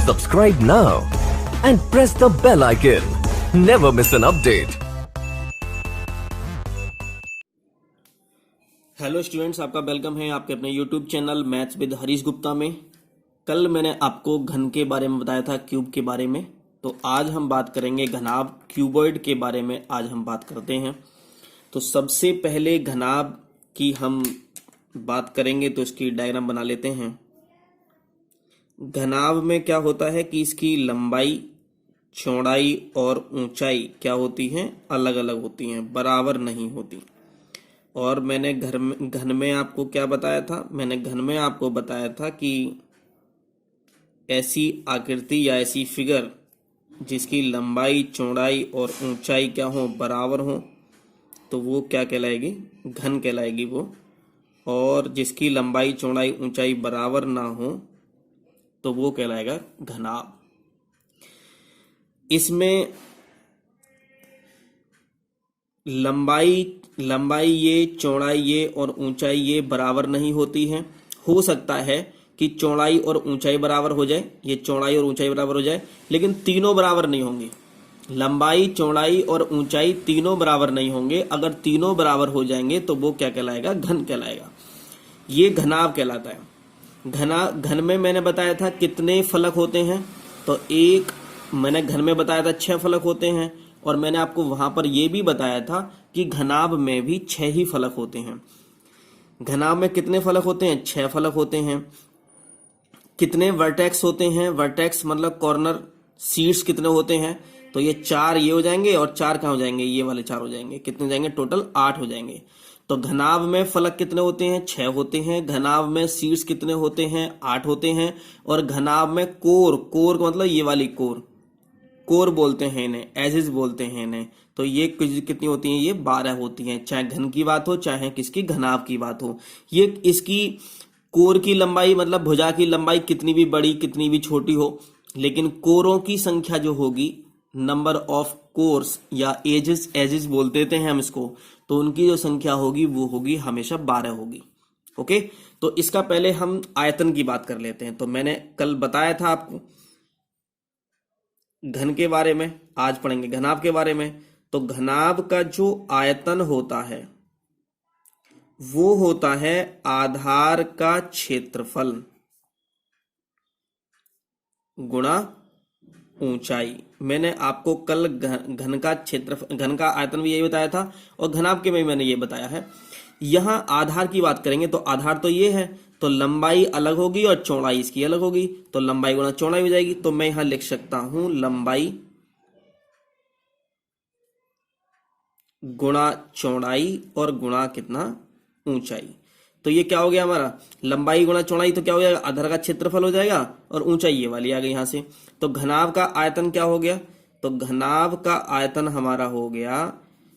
Subscribe now and press the bell icon. Never miss an update. Hello students, आपका welcome है आपके अपने YouTube channel maths with Harish Gupta में। कल मैंने आपको घन के बारे में बताया था, क्यूब के बारे में। तो आज हम बात करेंगे घनाभ क्यूबॉइड के बारे में। आज हम बात करते हैं। तो सबसे पहले घनाभ की हम बात करेंगे तो इसकी डायग्राम बना लेते हैं। घनाभ में क्या होता है कि इसकी लंबाई, चौड़ाई और ऊंचाई क्या होती हैं, अलग अलग होती हैं, बराबर नहीं होती। और मैंने घन में आपको क्या बताया था? मैंने घन में आपको बताया था कि ऐसी आकृति या ऐसी फिगर जिसकी लंबाई, चौड़ाई और ऊंचाई क्या हो, बराबर हो, तो वो क्या कहलाएगी? घन कहलाएगी वो। और जिसकी लंबाई, चौड़ाई, ऊंचाई बराबर ना हो तो वो कहलाएगा घनाभ। इसमें लंबाई ये, चौड़ाई ये और ऊंचाई ये बराबर नहीं होती है। हो सकता है कि चौड़ाई और ऊंचाई बराबर हो जाए, ये चौड़ाई और ऊंचाई बराबर हो जाए, लेकिन तीनों बराबर नहीं होंगे। लंबाई, चौड़ाई और ऊंचाई तीनों बराबर नहीं होंगे। अगर तीनों बराबर हो जाएंगे तो वो क्या कहलाएगा? घन कहलाएगा। ये घनाभ कहलाता है। घन में मैंने बताया था कितने फलक होते हैं। तो एक मैंने घन में बताया था 6 फलक होते हैं। और मैंने आपको वहां पर यह भी बताया था कि घनाभ में भी 6 ही फलक होते हैं। घनाभ में कितने फलक होते हैं? 6 फलक होते हैं। कितने वर्टेक्स होते हैं? वर्टेक्स मतलब कॉर्नर, शीर्ष कितने होते हैं? तो ये 4 ये हो जाएंगे और 4 कहाँ हो जाएंगे? ये वाले 4 हो जाएंगे। कितने हो जाएंगे? टोटल 8 हो जाएंगे। तो घनाभ में फलक कितने होते हैं? 6 होते हैं। घनाभ में शीर्ष कितने होते हैं? 8 होते हैं। और घनाभ में कोर का मतलब ये वाली कोर बोलते हैं इन्हें, एजिस बोलते हैं इन्हें। तो ये कितनी होती हैं? ये 12 होती हैं। चाहे घन की बात हो, चाहे किसकी घनाभ की बात हो। ये इसकी कोर की लंबाई मतलब भुजा की लंबाई कितनी भी बड़ी, कितनी भी छोटी हो, लेकिन कोरों की संख्या जो होगी, नंबर ऑफ कोर्स या एजिस बोल देते हैं हम इसको, तो उनकी जो संख्या होगी वो होगी हमेशा 12 होगी। ओके, तो इसका पहले हम आयतन की बात कर लेते हैं। तो मैंने कल बताया था आपको घन के बारे में, आज पढ़ेंगे घनाभ के बारे में। तो घनाभ का जो आयतन होता है वो होता है आधार का क्षेत्रफल गुणा ऊंचाई। मैंने आपको कल घन का आयतन भी यही बताया था और घनाभ के में मैंने ये बताया है। यहां आधार की बात करेंगे तो आधार तो ये है, तो लंबाई अलग होगी और चौड़ाई इसकी अलग होगी। तो लंबाई गुणा चौड़ाई हो जाएगी। तो मैं यहां लिख सकता हूं लंबाई गुणा चौड़ाई और गुणा कितना? ऊंचाई। तो ये क्या हो गया हमारा? लंबाई गुणा चौड़ाई तो क्या हो जाएगा? आधार का क्षेत्रफल हो जाएगा और ऊंचाई ये वाली आ गई यहां से। तो घनाभ का आयतन क्या हो गया? तो घनाभ का आयतन हमारा हो गया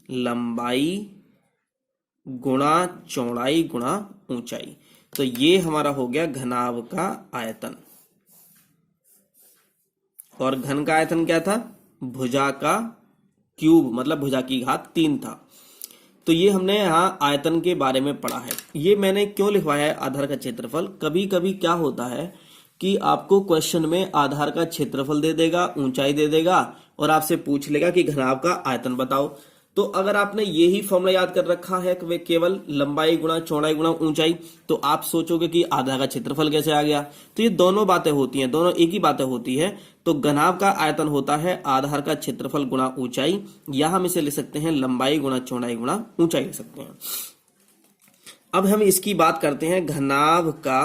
लंबाई गुणा चौड़ाई गुणा ऊंचाई। तो ये हमारा हो गया घनाभ का आयतन। और घन का आयतन क्या था? भुजा का क्यूब, मतलब भुजा की घात 3 था। तो ये हमने यहाँ आयतन के बारे में पढ़ा है। ये मैंने क्यों लिखवाया है आधार का क्षेत्रफल? कभी कभी क्या होता है कि आपको क्वेश्चन में आधार का क्षेत्रफल दे देगा, ऊंचाई दे देगा और आपसे पूछ लेगा कि घनाभ का आयतन बताओ। तो अगर आपने यही फॉर्मूला याद कर रखा है कि केवल लंबाई गुणा चौड़ाई गुणा ऊंचाई, तो आप सोचोगे कि आधार का क्षेत्रफल कैसे आ गया। तो ये दोनों बातें होती हैं, दोनों एक ही बातें होती है। तो घनाभ का आयतन होता है आधार का क्षेत्रफल गुणा ऊंचाई, या हम इसे लिख सकते हैं लंबाई गुणा चौड़ाई गुणा ऊंचाई लिख सकते हैं। अब हम इसकी बात करते हैं घनाभ का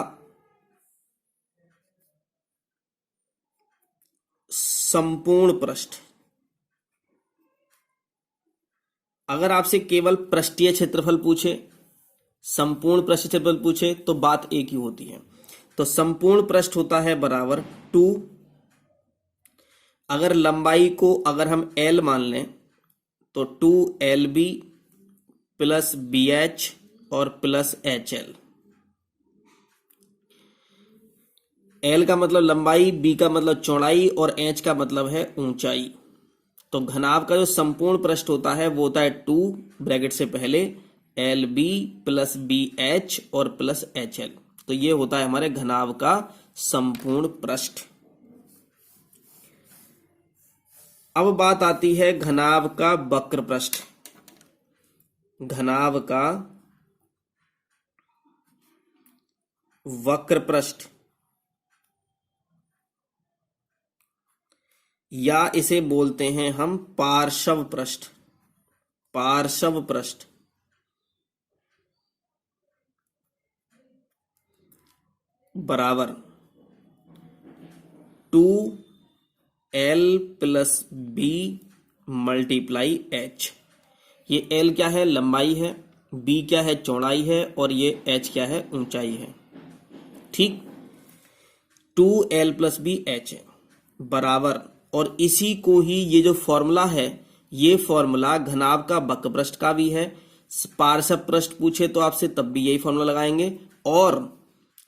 संपूर्ण पृष्ठ। अगर आपसे केवल पृष्ठीय क्षेत्रफल पूछे, संपूर्ण पृष्ठ क्षेत्रफल पूछे, तो बात एक ही होती है। तो संपूर्ण पृष्ठ होता है बराबर 2। अगर लंबाई को अगर हम L मान लें तो 2LB प्लस BH और प्लस HL। L का मतलब लंबाई, B का मतलब चौड़ाई और H का मतलब है ऊंचाई। तो घनाभ का जो संपूर्ण पृष्ठ होता है वो होता है 2 ब्रैकेट से पहले LB प्लस BH और प्लस HL। तो ये होता है हमारे घनाभ का संपूर्ण पृष्ठ। अब बात आती है घनाभ का वक्र पृष्ठ। घनाभ का वक्र पृष्ठ या इसे बोलते हैं हम पार्श्व पृष्ठ। पार्श्व पृष्ठ बराबर 2l plus B multiply H. ये l क्या है? लंबाई है। b क्या है? चौड़ाई है। और ये h क्या है? ऊंचाई है। ठीक, 2l प्लस बी एच है बराबर, और इसी को ही ये जो फॉर्मूला है, ये फॉर्मूला घनाभ का वक्र पृष्ठ का भी है। पार्श्व पृष्ठ पूछे तो आपसे तब भी यही फॉर्मूला लगाएंगे, और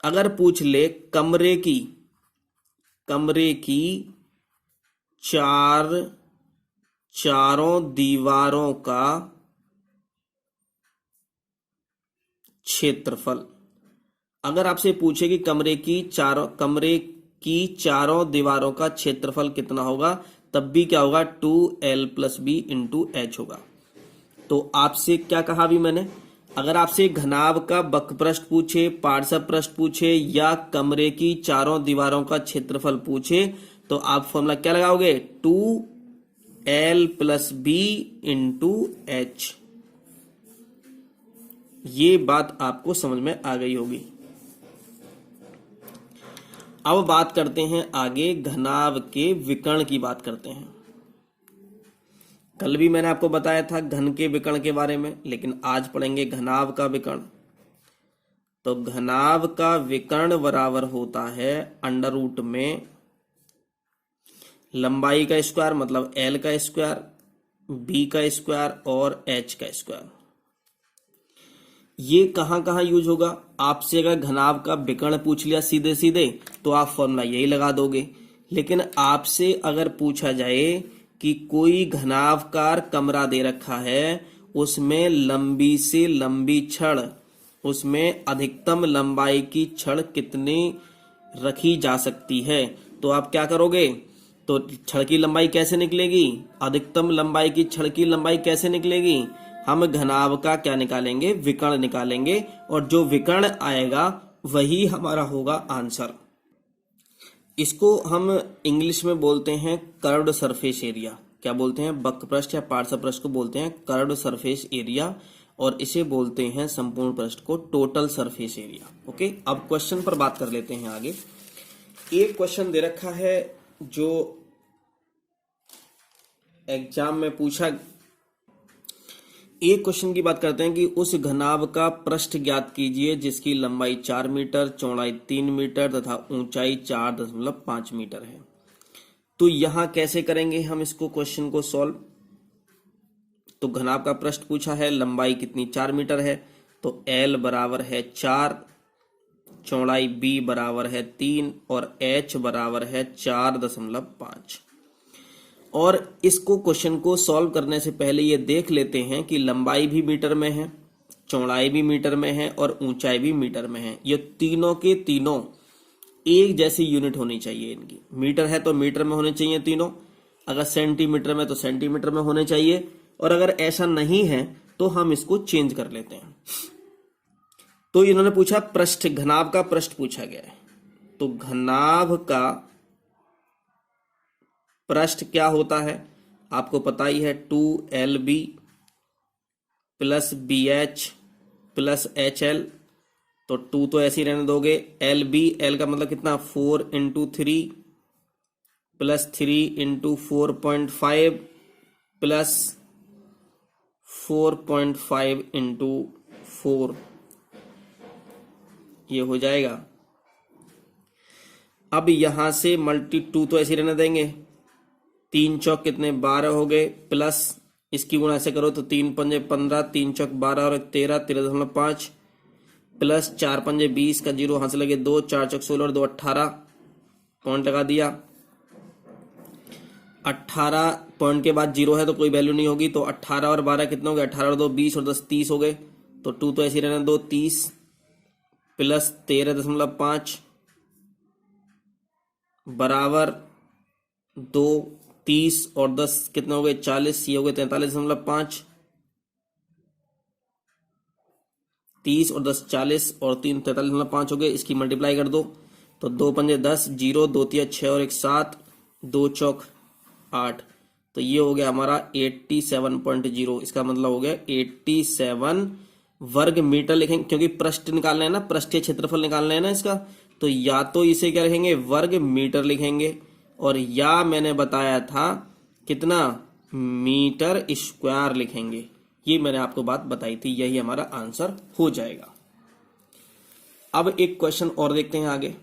अगर पूछ ले कमरे की चारों दीवारों का क्षेत्रफल, अगर आपसे पूछे कि कमरे की चारों दीवारों का क्षेत्रफल कितना होगा, तब भी क्या होगा? 2l plus B into H होगा। तो आपसे क्या कहा अभी मैंने? अगर आपसे घनाभ का वक्र पृष्ठ पूछे, पार्श्व पृष्ठ पूछे या कमरे की चारों दीवारों का क्षेत्रफल पूछे, तो आप फॉर्मूला क्या लगाओगे? 2l plus B into H. ये बात आपको समझ में आ गई होगी। अब बात करते हैं आगे, घनाभ के विकर्ण की बात करते हैं। कल भी मैंने आपको बताया था घन के विकर्ण के बारे में, लेकिन आज पढ़ेंगे घनाभ का विकर्ण। तो घनाभ का विकर्ण बराबर होता है अंडर रूट में लंबाई का स्क्वायर मतलब l का स्क्वायर, b का स्क्वायर और h का स्क्वायर। ये कहां कहां यूज होगा? आपसे अगर घनाभ का विकर्ण पूछ लिया सीधे सीधे तो आप फॉर्मूला यही लगा दोगे, लेकिन आपसे अगर पूछा जाए कि कोई घनाभकार कमरा दे रखा है, उसमें लंबी से लंबी छड़, उसमें अधिकतम लंबाई की छड़ कितनी रखी जा सकती है, तो आप क्या करोगे? तो छड़ की लंबाई कैसे निकलेगी? अधिकतम लंबाई की छड़ की लंबाई कैसे निकलेगी? हम घनाभ का क्या निकालेंगे? विकर्ण निकालेंगे, और जो विकर्ण आएगा वही हमारा होगा आंसर। इसको हम इंग्लिश में बोलते हैं कर्व्ड सरफेस एरिया। क्या बोलते हैं? वक्र पृष्ठ या पार्श्व पृष्ठ को बोलते हैं कर्व्ड सरफेस एरिया, और इसे बोलते हैं संपूर्ण पृष्ठ को टोटल सरफेस एरिया। ओके, अब क्वेश्चन पर बात कर लेते हैं आगे। एक क्वेश्चन दे रखा है जो एग्जाम में पूछा। एक क्वेश्चन की बात करते हैं कि उस घनाभ का पृष्ठ ज्ञात कीजिए जिसकी लंबाई 4 मीटर, चौड़ाई 3 मीटर तथा ऊंचाई 4.5 मीटर है। तो यहां कैसे करेंगे हम इसको क्वेश्चन को सॉल्व? तो घनाभ का पृष्ठ पूछा है, लंबाई कितनी? 4 मीटर है, तो l बराबर है 4, चौड़ाई b बराबर है 3 और h बराबर है 4.5। और इसको क्वेश्चन को सॉल्व करने से पहले ये देख लेते हैं कि लंबाई भी मीटर में है, चौड़ाई भी मीटर में है और ऊंचाई भी मीटर में है। ये तीनों के तीनों एक जैसी यूनिट होनी चाहिए इनकी। मीटर है तो मीटर में होने चाहिए तीनों, अगर सेंटीमीटर में तो सेंटीमीटर में होने चाहिए, और अगर ऐसा नहीं है तो हम इसको चेंज कर लेते हैं। तो इन्होंने पूछा पृष्ठ, घनाभ का पृष्ठ पूछा गया है, तो घनाभ का पृष्ठ क्या होता है आपको पता ही है, 2lb plus bh plus hL। तो 2 तो ऐसे ही रहने दोगे, lb, l का मतलब कितना? 4 into 3 plus 3 into 4.5 plus 4.5 into 4, ये हो जाएगा। अब यहां से मल्टी 2 तो ऐसे ही रहने देंगे, 3 चौक कितने? 12 हो गए, प्लस इसकी गुणा ऐसे करो तो 3 पंजे 15, 3 चौक 12 और 13, 13.5 प्लस 4 पंजे 20 का 0 हाथ से लगे 2, 4 चौक 16 और 2 18, पॉइंट लगा दिया। 18 पॉइंट के बाद 0 है तो कोई वैल्यू नहीं होगी, तो 18 और 12 कितने हो गए? 18 और 2 20 और 10 30 हो गए। तो 2 तो ऐसे रहने दो, 30 प्लस 13.5 बराबर 2 30 और 10 कितने हो गए 40, ये हो गए 43.5। 30 और 10 40 और 3 43.5 हो गए। इसकी मल्टीप्लाई कर दो तो 2 पंजे 10, 0 2 तिया 6 और 1 7, 2 चौक 8। तो ये हो गया हमारा 87.0। इसका मतलब हो गया 87 वर्ग मीटर लिखेंगे, क्योंकि पृष्ठ निकालना है ना, पृष्ठीय क्षेत्रफल निकालना है ना इसका। तो या तो इसे क्या लिखेंगे वर्ग मीटर लिखेंगे, और या मैंने बताया था कितना मीटर स्क्वायर लिखेंगे। ये मैंने आपको बात बताई थी, यही हमारा आंसर हो जाएगा। अब एक क्वेश्चन और देखते हैं आगे।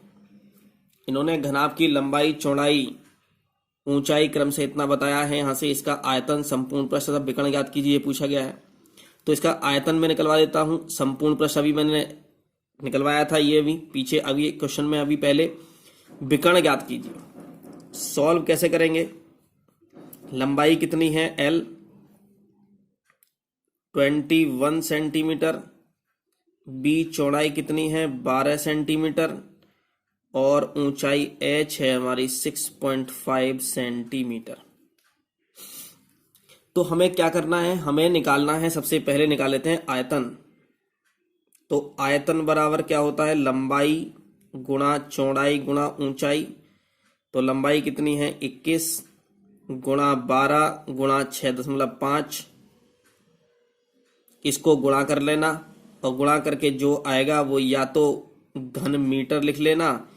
इन्होंने घनाभ की लंबाई चौड़ाई ऊंचाई क्रम से इतना बताया है। यहां से इसका आयतन संपूर्ण पृष्ठ तथा विकर्ण ज्ञात कीजिए, ये पूछा गया है। तो इसका आयतन मैं निकलवा देता हूं, संपूर्ण पृष्ठ अभी मैंने निकलवाया था, ये भी पीछे अभी क्वेश्चन में। अभी पहले विकर्ण ज्ञात कीजिए। सॉल्व कैसे करेंगे? लंबाई कितनी है L 21 सेंटीमीटर, B चौड़ाई कितनी है 12 सेंटीमीटर, और ऊंचाई H है हमारी 6.5 सेंटीमीटर। तो हमें क्या करना है, हमें निकालना है, सबसे पहले निकाल लेते हैं आयतन। तो आयतन बराबर क्या होता है, लंबाई गुणा चौड़ाई गुणा ऊंचाई। तो लंबाई कितनी है 21 गुणा 12 गुणा 6.5, इसको गुणा कर लेना, और गुणा करके जो आएगा वो या तो घन मीटर लिख लेना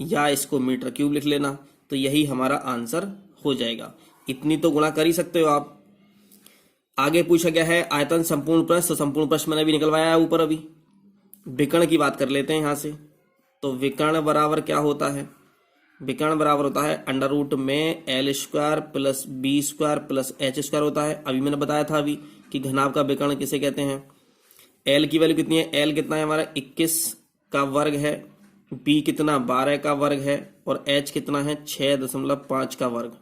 या इसको मीटर क्यूब लिख लेना। तो यही हमारा आंसर हो जाएगा। इतनी तो गुणा कर ही सकते हो आप। आगे पूछा गया है आयतन संपूर्ण पृष्ठ। तो संपूर्ण पृष्ठ मैंने भी निकलवाया है ऊपर। अभी विकर्ण की बात कर लेते हैं यहां से। तो विकर्ण बराबर क्या होता है, विकर्ण बराबर होता है अंडर रूट में L square plus B square plus H square होता है। अभी मैंने बताया था अभी कि घनाभ का विकर्ण किसे कहते हैं। L की वैल्यू कितनी है, L कितना है हमारा 21 का वर्ग है, B कितना 12 का वर्ग है, और H कितना है 6.5 का वर्ग।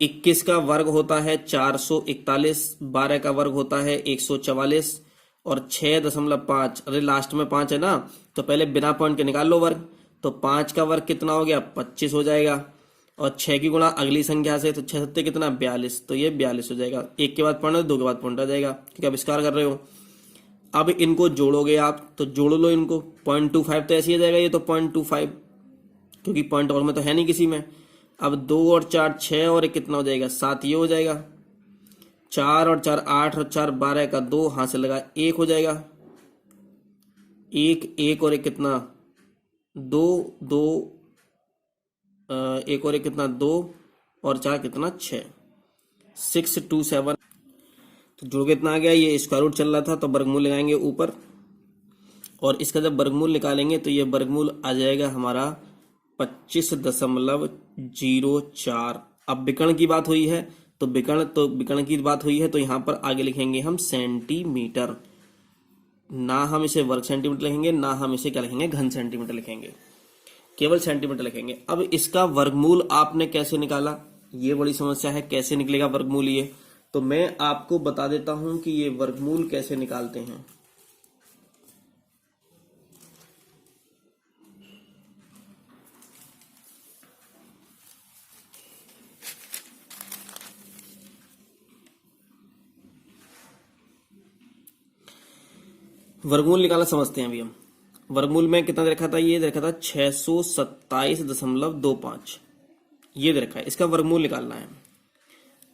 21 का वर्ग होता है 441, 12 का वर्ग होता है 144, और 6.5, अरे लास्ट में 5 है ना, तो पहले बिना पॉइंट के निकाल लो वर्ग। तो 5 का वर्ग कितना हो गया 25 हो जाएगा, और 6 की गुणा अगली संख्या से, तो 6 सत्ते कितना 42, तो ये 42 हो जाएगा। एक के बाद पॉइंट, दो के बाद पॉइंट आ जाएगा, क्योंकि आप स्क्वायर कर रहे हो। अब इनको जोड़ोगे आप, तो जोड़ लो इनको, 0.25 तो ऐसे ही आ जाएगा, ये तो 0.25, क्योंकि पॉइंट और में तो है नहीं किसी में। अब 2 और 4 6 और 1 कितना हो जाएगा 7, ये हो जाएगा। 4 और 4 8 और 4 12 का 2 हाथ से लगा 1 हो जाएगा। 1 और 1 कितना 2 2, 1 और 1 कितना 2 और 4 कितना 6, 6 2 7। तो जोड़ के कितना आ गया, ये स्क्वायर रूट चल रहा था तो वर्गमूल लगाएंगे ऊपर, और इसका जब वर्गमूल निकालेंगे तो ये वर्गमूल आ जाएगा हमारा 25.04। अब विकर्ण की बात हुई है, तो विकर्ण की बात हुई है, तो यहां पर आगे लिखेंगे हम सेंटीमीटर। ना हम इसे वर्ग सेंटीमीटर लिखेंगे, ना हम इसे क्या लिखेंगे घन सेंटीमीटर लिखेंगे, केवल सेंटीमीटर लिखेंगे। अब इसका वर्गमूल आपने कैसे निकाला, ये बड़ी समस्या है, कैसे निकलेगा वर्गमूल ये, तो मैं आपको बता देता हूं कि ये वर्गमूल कैसे निकालते हैं। वर्गमूल निकालना समझते हैं अभी हम। वर्गमूल में कितना दे रखा था, ये दे रखा था 627.25, ये दे रखा है। इसका वर्गमूल निकालना है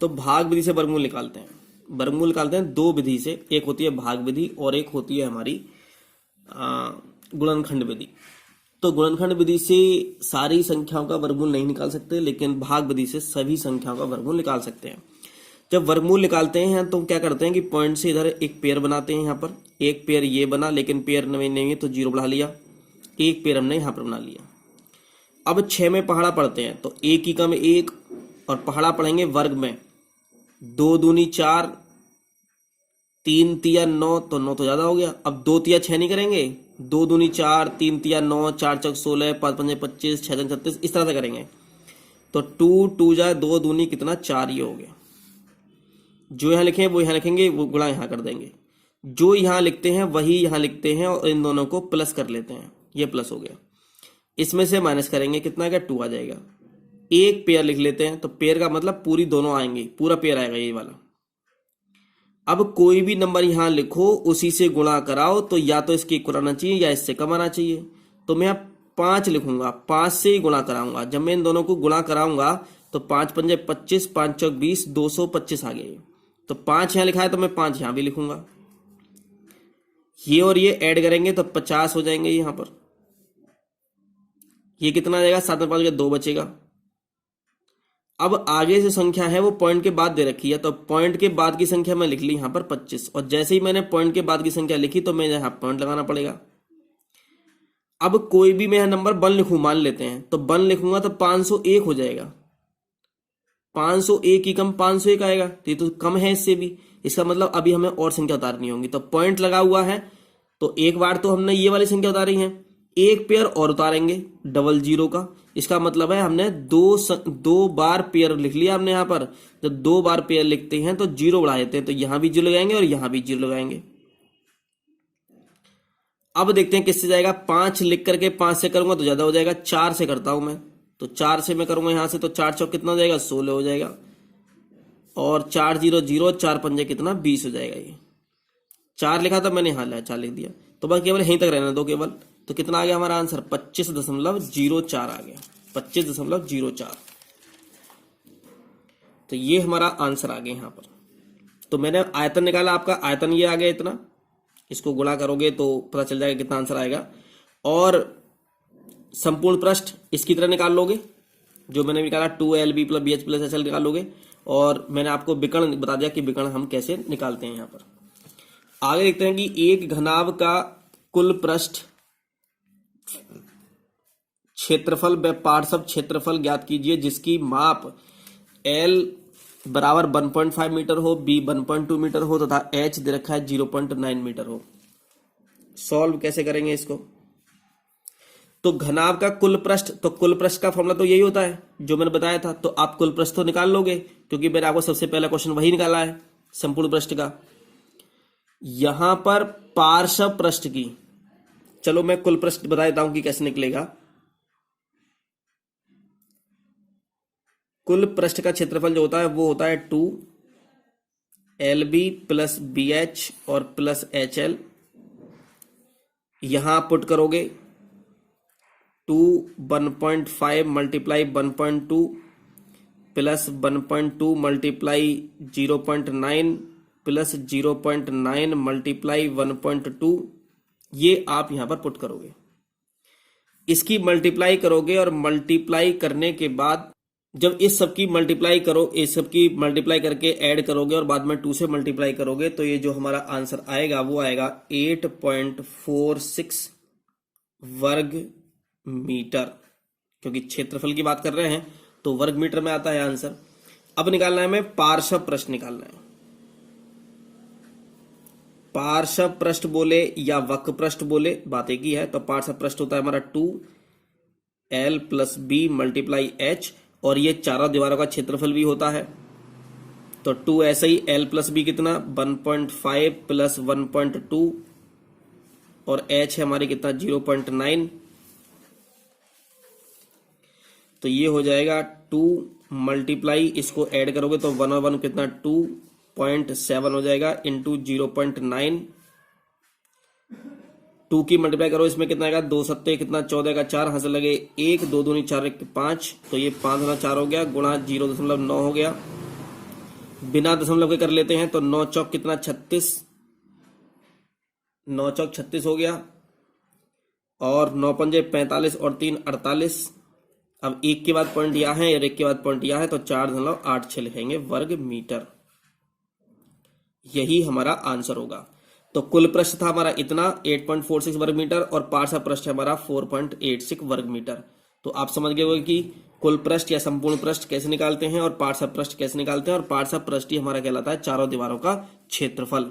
तो भाग विधि से वर्गमूल निकालते हैं। वर्गमूल निकालते हैं दो विधि से, एक होती है भाग विधि और एक होती है हमारी गुणनखंड विधि। तो गुणनखंड विधि से सारी संख्याओं का वर्गमूल नहीं निकाल सकते, लेकिन भाग विधि से सभी संख्याओं का वर्गमूल निकाल सकते हैं। जब वर्गमूल निकालते हैं तो क्या करते हैं कि पॉइंट से इधर एक पेयर बनाते हैं। यहाँ पर एक पेयर ये बना, लेकिन पेयर नहीं है तो 0 बढ़ा लिया, एक पेयर हमने यहाँ पर बना लिया। अब 6 में पहाड़ा पढ़ते हैं तो 1 की कम 1, और पहाड़ा पढ़ेंगे वर्ग में, 2 दूनी 4, 3 तिया 9, तो 9 तो ज्यादा हो गया। अब 2 तिया 6 नहीं करेंगे, 2 दूनी 4, 3 तिया 9, 4 चौक 16, 5 पंजे 25, 6 36, इस तरह से करेंगे। तो 2 2 जा 2 दूनी कितना 4, ये हो गया। जो यहाँ लिखे वो यहाँ लिखेंगे, वो गुणा यहाँ कर देंगे। जो यहाँ लिखते हैं वही यहाँ लिखते हैं, और इन दोनों को प्लस कर लेते हैं, ये प्लस हो गया। इसमें से माइनस करेंगे, कितना का 2 आ जाएगा। एक पेयर लिख लेते हैं, तो पेयर का मतलब पूरी दोनों आएंगे, पूरा पेयर आएगा ये वाला। अब कोई भी नंबर यहां लिखो, उसी से गुणा कराओ, तो या तो इसके इक्वल आना चाहिए या इससे कम आना चाहिए। तो मैं 5 लिखूंगा, 5 से ही गुणा कराऊंगा। जब मैं इन दोनों को गुणा कराऊंगा तो 5 पंजे 25, 5 चौक 20, 225 आ गए। तो 5 यहां लिखा है तो मैं 5 यहां भी लिखूंगा। ये और ये ऐड करेंगे तो 50 हो जाएंगे यहां पर। ये कितना आ जाएगा, 7 में 5 2 बचेगा। अब आगे जो संख्या है वो पॉइंट के बाद दे रखी है, तो पॉइंट के बाद की संख्या मैं लिख ली यहां पर 25, और जैसे ही मैंने पॉइंट के बाद की संख्या लिखी तो मैं यहां पॉइंट लगाना पड़ेगा। अब कोई भी मैं नंबर 1 लिखूं, मान लेते हैं, तो 1 लिखूंगा तो 501 हो जाएगा। 501 की कम 501 आएगा, तो ये तो कम है इससे भी। इसका मतलब अभी हमें और संख्या उतारनी होगी, तो पॉइंट लगा हुआ है, तो एक बार तो हमने ये वाली संख्या उतारी है, एक पेयर और उतारेंगे डबल जीरो का। इसका मतलब है हमने दो बार पेयर लिख लिया हमने यहां पर। जब 2 बार पेयर लिखते हैं तो जीरो बढ़ा देते हैं, तो यहां भी जीरो लगाएंगे और यहां भी जीरो लगाएंगे। अब देखते हैं किससे जाएगा। 5 लिख करके 5 से करूंगा तो ज्यादा हो जाएगा, 4 से करता हूं मैं, तो 4 से मैं करूंगा यहां से, तो 4 चौक कितना हो जाएगा, 16 हो जाएगा, और 4 0 0, 4 पंजे कितना 20 हो जाएगा। ये 4 लिखा था मैंने, यहां 4 लिख दिया, तो बस केवल यहीं तक रहने दो केवल। तो कितना आ गया हमारा आंसर, 25.04 आ गया, 25.04। तो ये हमारा आंसर आ गया यहां पर। तो मैंने आयतन निकाला, आपका आयतन ये आ गया इतना, इसको गुणा करोगे तो पता चल जाएगा कितना आंसर आएगा। और संपूर्ण पृष्ठ इसकी तरह निकाल लोगे, जो मैंने निकाला 2LB + BH + HL निकाल लोगे। और मैंने आपको विकर्ण बता दिया कि विकर्ण हम कैसे निकालते हैं। यहाँ पर आगे देखते हैं कि एक घनाभ का कुल पृष्ठ क्षेत्रफल व पार्श्व क्षेत्रफल ज्ञात कीजिए, जिसकी माप L बराबर 1.5 मीटर हो, B 1.2 मीटर हो तथा H दे रखा है 0.9 मीटर हो। सॉल्व कैसे करेंगे इसको। तो घनाभ का कुल पृष्ठ, तो कुल पृष्ठ का फॉर्मूला तो यही होता है जो मैंने बताया था। तो आप कुल पृष्ठ तो निकाल लोगे, क्योंकि मैंने आपको सबसे पहला क्वेश्चन वही निकाला है संपूर्ण पृष्ठ का। यहां पर पार्श्व पृष्ठ की, चलो मैं कुल पृष्ठ बता देता हूं कि कैसे निकलेगा। कुल पृष्ठ का क्षेत्रफल जो होता है वो होता है 2LB + BH और + HL। यहां पुट करोगे 2 1.5 × 1.2 + 1.2 × 0.9 + 0.9 × 1.2, ये आप यहां पर पुट करोगे। इसकी मल्टीप्लाई करोगे, और मल्टीप्लाई करने के बाद जब इस सब की मल्टीप्लाई करो, इस सब की मल्टीप्लाई करके ऐड करोगे और बाद में 2 से मल्टीप्लाई करोगे, तो ये जो हमारा आंसर आएगा वो आएगा 8.46 वर्ग मीटर। क्योंकि क्षेत्रफल की बात कर रहे हैं तो वर्ग मीटर में आता है आंसर। अब निकालना है हमें पार्श्व पृष्ठ निकालना है। पार्श्व पृष्ठ बोले या वक्र पृष्ठ बोले, बात एक ही है। तो पार्श्व पृष्ठ होता है हमारा 2L + B × H, और ये चारों दीवारों का क्षेत्रफल भी होता है। तो 2 ऐसे ही, L + B कितना 1.5 + 1.2, और H है हमारी कितना 0.9। तो ये हो जाएगा 2 मल्टीप्लाई, इसको ऐड करोगे तो 1 और 1 कितना 2.7 हो जाएगा, इंटू 0.9। 2 की मल्टीप्लाई करो, इसमें कितना आएगा 2 सत्ते कितना 14 का 4, हाथ से लगे 1, 2 दूनी 4 1 5, तो ये 5 गुना 4 हो गया, गुणा 0.9 हो गया। बिना दशमलव के कर लेते हैं, तो 9 चौक कितना 36, 9 चौक 36 हो गया, और 9 पंजे 45 और 3 48। अब 1 के बाद पॉइंट यहां है और 1 के बाद पॉइंट यहां है, तो 4.86 लिखेंगे वर्ग मीटर। यही हमारा आंसर होगा। तो कुल पृष्ठ था हमारा इतना 8.46 वर्ग मीटर, और पार्श्व पृष्ठ हमारा 4.86 वर्ग मीटर। तो आप समझ गए होंगे कि कुल पृष्ठ या संपूर्ण पृष्ठ कैसे निकालते हैं और पार्श्व पृष्ठ कैसे निकालते हैं। और पार्श्व पृष्ठ ही हमारा कहलाता है चारों दीवारों का क्षेत्रफल।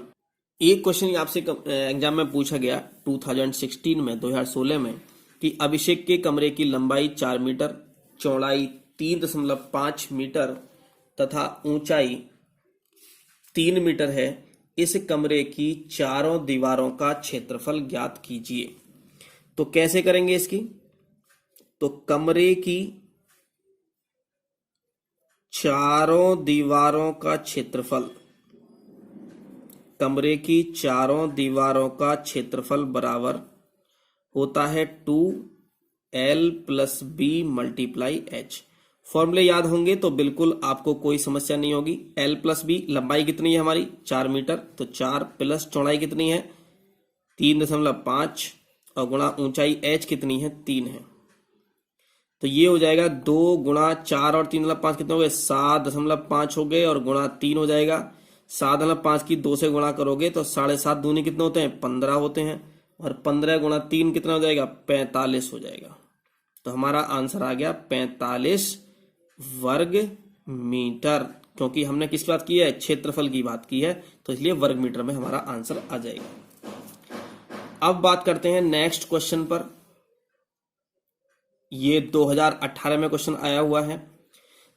एक क्वेश्चन आपसे एग्जाम में पूछा गया 2016 में, 2016 में, कि अभिषेक के कमरे की लंबाई 4 मीटर, चौड़ाई 3.5 मीटर तथा ऊंचाई 3 मीटर है। इस कमरे की चारों दीवारों का क्षेत्रफल ज्ञात कीजिए। तो कैसे करेंगे इसकी। तो कमरे की चारों दीवारों का क्षेत्रफल, कमरे की चारों दीवारों का क्षेत्रफल बराबर होता है 2L+B × H। फॉर्मूले याद होंगे तो बिल्कुल आपको कोई समस्या नहीं होगी। L+B, लंबाई कितनी है हमारी 4 मीटर, तो 4 प्लस चौड़ाई कितनी है 3.5 और गुणा ऊंचाई H कितनी है 3 है। तो ये हो जाएगा 2 गुणा 4 और 3.5 कितने हो गए 7.5 हो गए, और गुणा 3 हो जाएगा 7.5 की 2 से गुणा करोगे तो 7.5 दूनी कितने होते हैं 15 होते हैं, और 15 गुणा 3 कितना हो जाएगा 45 हो जाएगा। तो हमारा आंसर आ गया 45 वर्ग मीटर, क्योंकि हमने किसकी बात की है क्षेत्रफल की बात की है, तो इसलिए वर्ग मीटर में हमारा आंसर आ जाएगा। अब बात करते हैं नेक्स्ट क्वेश्चन पर। ये 2018 में क्वेश्चन आया हुआ है।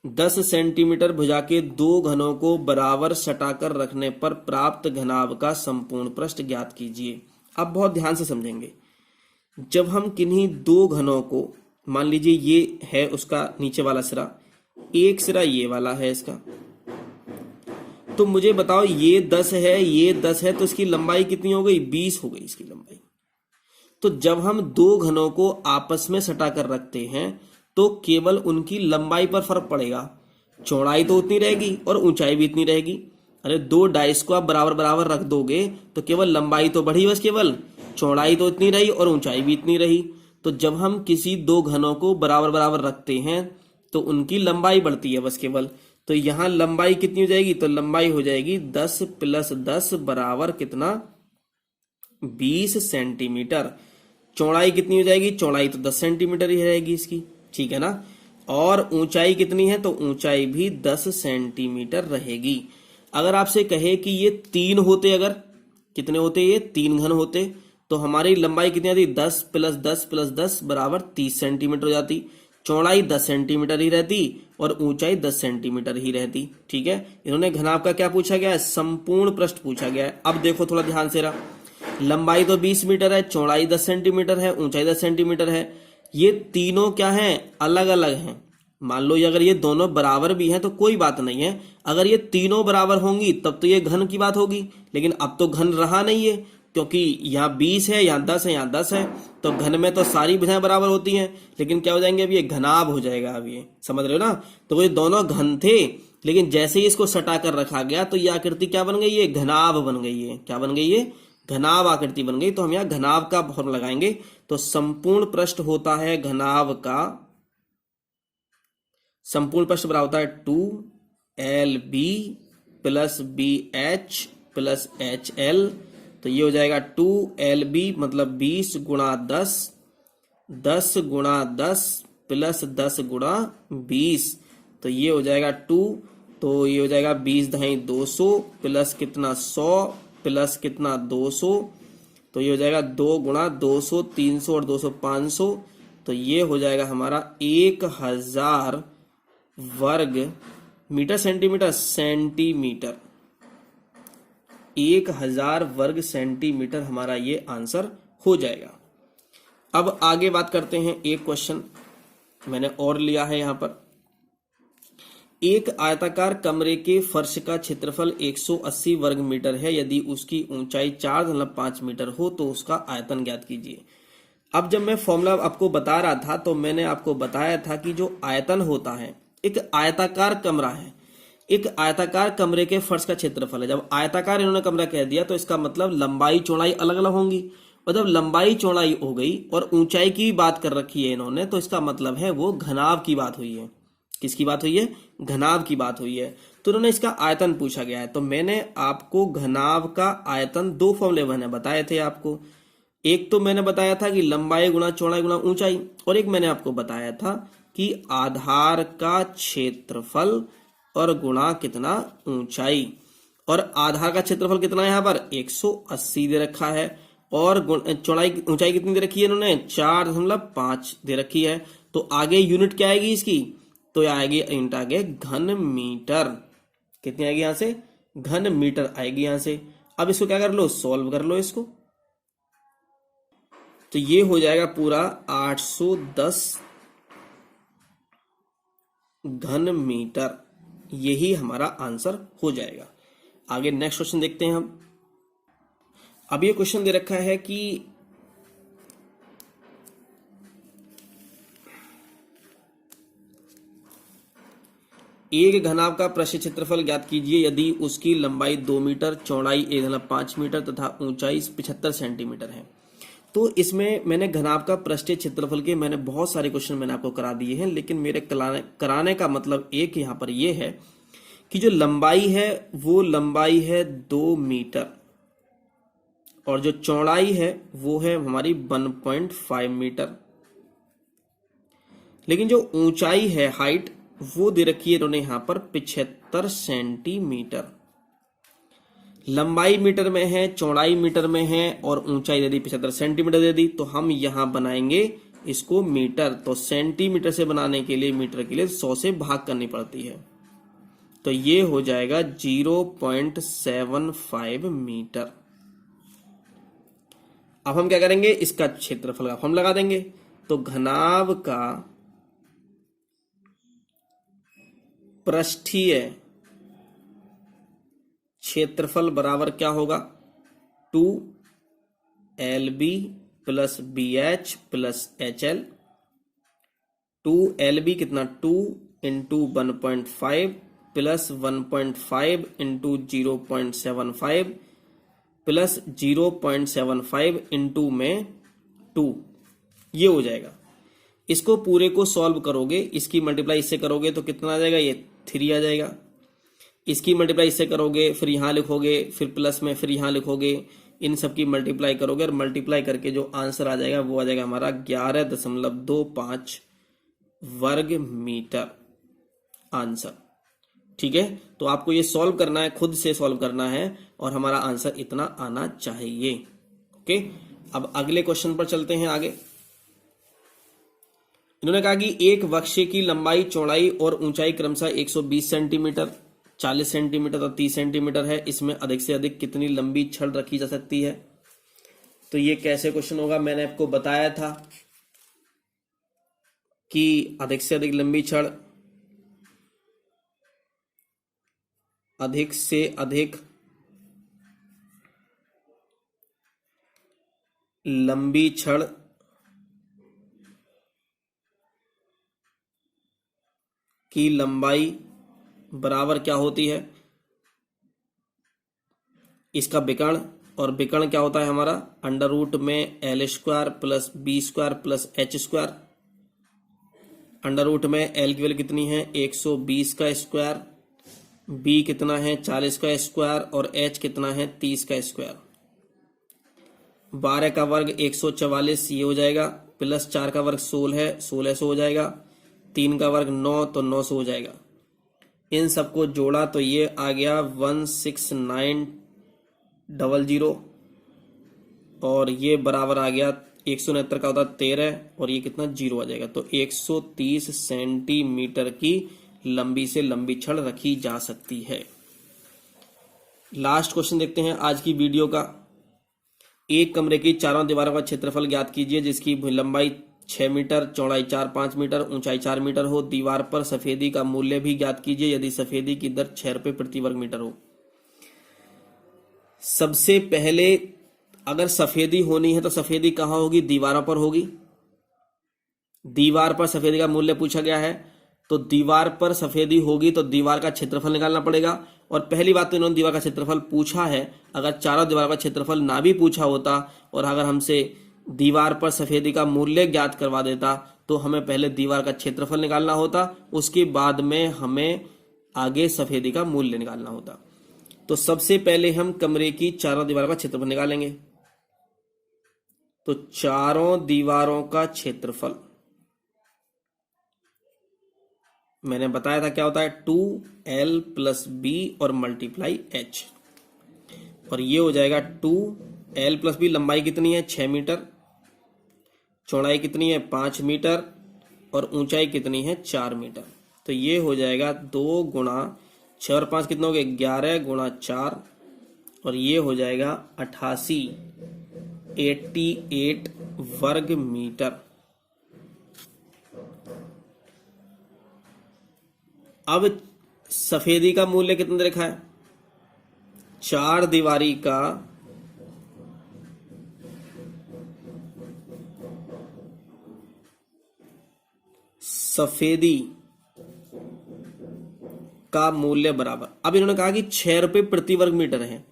10 सेंटीमीटर भुजा के दो घनों को बराबर सटाकर रखने पर प्राप्त घनाभ का संपूर्ण पृष्ठ ज्ञात कीजिए। अब बहुत ध्यान से समझेंगे। जब हम किन्हीं दो घनों को, मान लीजिए ये है उसका नीचे वाला सिरा, एक सिरा ये वाला है इसका, तो मुझे बताओ ये 10 है ये 10 है, तो इसकी लंबाई कितनी हो गई 20 हो गई इसकी लंबाई। तो जब हम दो घनों को आपस में सटाकर रखते हैं तो केवल उनकी लंबाई पर फर्क पड़ेगा, चौड़ाई तो उतनी रहेगी और ऊंचाई भी इतनी रहेगी। अरे दो डाइस को आप बराबर बराबर रख दोगे तो केवल लंबाई तो बढ़ी, बस केवल चौड़ाई तो इतनी रही और ऊंचाई भी इतनी रही। तो जब हम किसी दो घनों को बराबर बराबर रखते हैं तो उनकी लंबाई बढ़ती है बस केवल। तो यहां लंबाई कितनी हो जाएगी, तो लंबाई हो जाएगी 10 + 10 बराबर कितना 20 सेंटीमीटर। चौड़ाई कितनी हो जाएगी, चौड़ाई तो 10 सेंटीमीटर ही रहेगी इसकी, ठीक है ना। और ऊंचाई कितनी है, तो ऊंचाई भी 10 सेंटीमीटर रहेगी। अगर आपसे कहे कि ये 3 होते, अगर कितने होते ये 3 घन होते, तो हमारी लंबाई कितनी आती 10 + 10 + 10 बराबर 30 सेंटीमीटर हो जाती। चौड़ाई 10 सेंटीमीटर ही रहती और ऊंचाई 10 सेंटीमीटर ही रहती, ठीक है। इन्होंने घनाभ का क्या पूछा गया है, संपूर्ण पृष्ठ पूछा गया है। अब देखो थोड़ा ध्यान से रहा, लंबाई तो 20 मीटर है, चौड़ाई 10 सेंटीमीटर है, ऊंचाई 10 सेंटीमीटर है। ये तीनों क्या हैं, अलग अलग हैं। मान लो ये अगर ये दोनों बराबर भी हैं तो कोई बात नहीं है, अगर ये तीनों बराबर होंगी तब तो ये घन की बात होगी, लेकिन अब तो घन रहा नहीं है, क्योंकि यहाँ 20 है, यहाँ 10 है, यहाँ 10 है, तो घन में तो सारी भुजाएं बराबर होती हैं, लेकिन क्या हो जाएंगे अब ये घनाभ हो जाएगा। अब ये समझ रहे हो ना, तो ये दोनों घन थे, लेकिन जैसे ही इसको सटा कर रखा गया तो ये आकृति क्या बन गई, ये घनाभ बन गई है। क्या बन गई, ये घनाभ आकृति बन गई। तो हम यहाँ घनाभ का फॉर्मूला लगाएंगे, तो संपूर्ण पृष्ठ होता है घनाभ का, संपूर्ण पृष्ठ बराबर होता है 2LB + BH + HL। तो ये हो जाएगा 2LB मतलब 20 × 10, 10 × 10 + 10 × 20, तो ये हो जाएगा 2, तो ये हो जाएगा 20 × 200 प्लस कितना 100 प्लस कितना 200, तो ये हो जाएगा 2 × 200 300 और 200 500, तो ये हो जाएगा हमारा 1000 वर्ग मीटर सेंटीमीटर, सेंटीमीटर 1000 वर्ग सेंटीमीटर हमारा ये आंसर हो जाएगा। अब आगे बात करते हैं। एक क्वेश्चन मैंने और लिया है यहां पर। एक आयताकार कमरे के फर्श का क्षेत्रफल 180 वर्ग मीटर है, यदि उसकी ऊंचाई 4.5 मीटर हो तो उसका आयतन ज्ञात कीजिए। अब जब मैं फॉर्मूला आपको बता रहा था तो मैंने आपको बताया था कि जो आयतन होता है, एक आयताकार कमरा है, एक आयताकार कमरे के फर्श का क्षेत्रफल है। जब आयताकार इन्होंने कमरा कह दिया तो इसका मतलब लंबाई चौड़ाई अलग अलग होंगी, और जब लंबाई चौड़ाई हो गई और ऊंचाई की बात कर रखी है इन्होंने, तो इसका मतलब है वो घनाभ की बात हुई है। किसकी बात हुई है, घनाभ की बात हुई है। तो उन्होंने इसका आयतन पूछा गया है। तो मैंने आपको घनाभ का आयतन दो फॉर्मूले मैंने बताए थे आपको। एक तो मैंने बताया था कि लंबाई गुणा चौड़ाई गुणा ऊंचाई, और एक मैंने आपको बताया था कि आधार का क्षेत्रफल और गुणा कितना ऊंचाई। और आधार का क्षेत्रफल कितना है यहाँ पर 180 दे रखा है, और चौड़ाई ऊंचाई कितनी दे रखी है इन्होंने 4.5 दे रखी है। तो आगे यूनिट क्या आएगी इसकी, तो आएगी यूनिट आगे घन मीटर। कितनी आएगी यहां से, घन मीटर आएगी यहां से। अब इसको क्या कर लो, सॉल्व कर लो इसको, तो ये हो जाएगा पूरा 810 घन मीटर। यही हमारा आंसर हो जाएगा। आगे नेक्स्ट क्वेश्चन देखते हैं हम। अब ये क्वेश्चन दे रखा है कि एक घनाभ का पृष्ठ क्षेत्रफल ज्ञात कीजिए यदि उसकी लंबाई 2 मीटर, चौड़ाई 1.5 मीटर तथा ऊंचाई 75 सेंटीमीटर है। तो इसमें मैंने घनाभ का पृष्ठीय क्षेत्रफल के मैंने बहुत सारे क्वेश्चन मैंने आपको करा दिए हैं, लेकिन मेरे कराने का मतलब एक यहाँ पर ये है कि जो लंबाई है वो लंबाई है 2 मीटर और जो चौड़ाई है वो है हमारी 1.5 मीटर, लेकिन जो ऊंचाई है हाइट वो दे रखी है इन्होंने यहां पर 75 सेंटीमीटर। लंबाई मीटर में है, चौड़ाई मीटर में है और ऊंचाई दे दी 75 सेंटीमीटर दे दी, तो हम यहां बनाएंगे इसको मीटर। तो सेंटीमीटर से बनाने के लिए मीटर के लिए 100 से भाग करनी पड़ती है, तो ये हो जाएगा 0.75 मीटर। अब हम क्या करेंगे, इसका क्षेत्रफल का फॉर्म लगा देंगे। तो घनाभ का पृष्ठीय क्षेत्रफल बराबर क्या होगा, 2LB plus BH plus HL। 2LB कितना, 2 into 1.5 plus 1.5 into 0.75 plus 0.75 into में 2, ये हो जाएगा। इसको पूरे को सॉल्व करोगे, इसकी मल्टीप्लाई इससे करोगे तो कितना आ जाएगा, ये 3 आ जाएगा। इसकी मल्टीप्लाई इससे करोगे, फिर यहां लिखोगे, फिर प्लस में फिर यहां लिखोगे, इन सब की मल्टीप्लाई करोगे और मल्टीप्लाई करके जो आंसर आ जाएगा वो आ जाएगा हमारा 11.25 वर्ग मीटर आंसर। ठीक है, तो आपको ये सॉल्व करना है, खुद से सॉल्व करना है और हमारा आंसर इतना आना चाहिए। ओके, अब अगले क्वेश्चन पर चलते हैं आगे। इन्होंने कहा कि एक वक्ष्य की लंबाई, चौड़ाई और ऊंचाई क्रमशः 120 सेंटीमीटर, 40 सेंटीमीटर और 30 सेंटीमीटर है। इसमें अधिक से अधिक कितनी लंबी छड़ रखी जा सकती है। तो ये कैसे क्वेश्चन होगा, मैंने आपको बताया था कि अधिक से अधिक लंबी छड़, अधिक से अधिक लंबी छड़ की लंबाई बराबर क्या होती है, इसका विकर्ण। और विकर्ण क्या होता है हमारा, अंडर रूट में L² plus B² plus H²। Under root में L की वैल्यू कितनी है, 120 का स्क्वायर, B कितना है 40 का स्क्वायर और H कितना है 30 का स्क्वायर। 12 का वर्ग 144 ये हो जाएगा, प्लस 4 का वर्ग 16 है, 1600 हो जाएगा, 3 का वर्ग 9 तो 900 हो जाएगा। इन सबको जोड़ा तो ये आ गया 16900 और ये बराबर आ गया 169 का होता 13 और ये कितना 0 आ जाएगा। तो 130 सेंटीमीटर की लंबी से लंबी छड़ रखी जा सकती है। लास्ट क्वेश्चन देखते हैं आज की वीडियो का। एक कमरे की चारों दीवारों का क्षेत्रफल ज्ञात कीजिए जिसकी लंबाई 6 मीटर, चौड़ाई 4-5 मीटर, ऊंचाई 4 मीटर हो। दीवार पर सफेदी का मूल्य भी ज्ञात कीजिए यदि सफेदी की दर 6 रुपए प्रति वर्ग मीटर हो। सबसे पहले अगर सफेदी होनी है तो सफेदी कहां होगी, दीवारों पर होगी। दीवार पर सफेदी का मूल्य पूछा गया है तो दीवार पर सफेदी होगी तो दीवार का क्षेत्रफल निकालना पड़ेगा। और पहली बात तो इन्होंने दीवार का क्षेत्रफल पूछा है, अगर चारों दीवार का क्षेत्रफल ना भी पूछा होता और अगर हमसे दीवार पर सफेदी का मूल्य ज्ञात करवा देता तो हमें पहले दीवार का क्षेत्रफल निकालना होता, उसके बाद में हमें आगे सफेदी का मूल्य निकालना होता। तो सबसे पहले हम कमरे की चारों दीवारों का क्षेत्रफल निकालेंगे। तो चारों दीवारों का क्षेत्रफल मैंने बताया था क्या होता है, 2L प्लस B और मल्टीप्लाई H। और ये हो जाएगा 2L प्लस B। लंबाई कितनी है 6 मीटर, चौड़ाई कितनी है 5 मीटर और ऊंचाई कितनी है 4 मीटर। तो ये हो जाएगा 2 गुणा 6 और 5 कितना हो गया 11 गुणा 4 और ये हो जाएगा 88 वर्ग मीटर। अब सफेदी का मूल्य कितना दे रखा है, 4 दीवारी का सफेदी का मूल्य बराबर। अब इन्होंने कहा कि 6 रुपए प्रति वर्ग मीटर है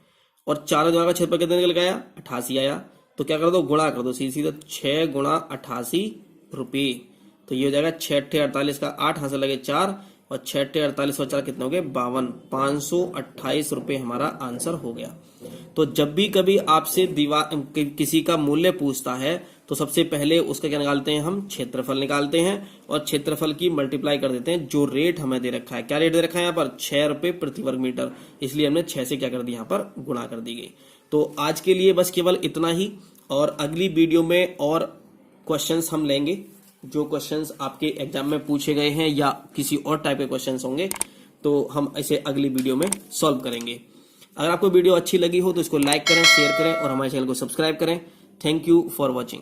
और 4 दीवार का 6 रुपए कितने निकल गया, 88 आया। तो क्या कर दो, गुणा कर दो सीधी सीधा, 6 गुणा 88 रुपये। तो ये हो जाएगा 6 अट्ठे 48 का 8 हाथ से लगे 4 और 6 अट्ठे 48 और 4 कितने हो गए, 52। 528 रुपये हमारा आंसर हो गया। तो जब भी कभी आपसे दीवार किसी का मूल्य पूछता है तो सबसे पहले उसका क्या निकालते हैं, हम क्षेत्रफल निकालते हैं और क्षेत्रफल की मल्टीप्लाई कर देते हैं जो रेट हमें दे रखा है। क्या रेट दे रखा है यहाँ पर, 6 रुपए प्रति वर्ग मीटर, इसलिए हमने 6 से क्या कर दिया, यहाँ पर गुणा कर दी गई। तो आज के लिए बस केवल इतना ही, और अगली वीडियो में और क्वेश्चंस हम लेंगे जो क्वेश्चंस आपके एग्जाम में पूछे गए हैं या किसी और टाइप के क्वेश्चंस होंगे तो हम इसे अगली वीडियो में सॉल्व करेंगे। अगर आपको वीडियो अच्छी लगी हो तो इसको लाइक करें, शेयर करें और हमारे चैनल को सब्सक्राइब करें। Thank you for watching.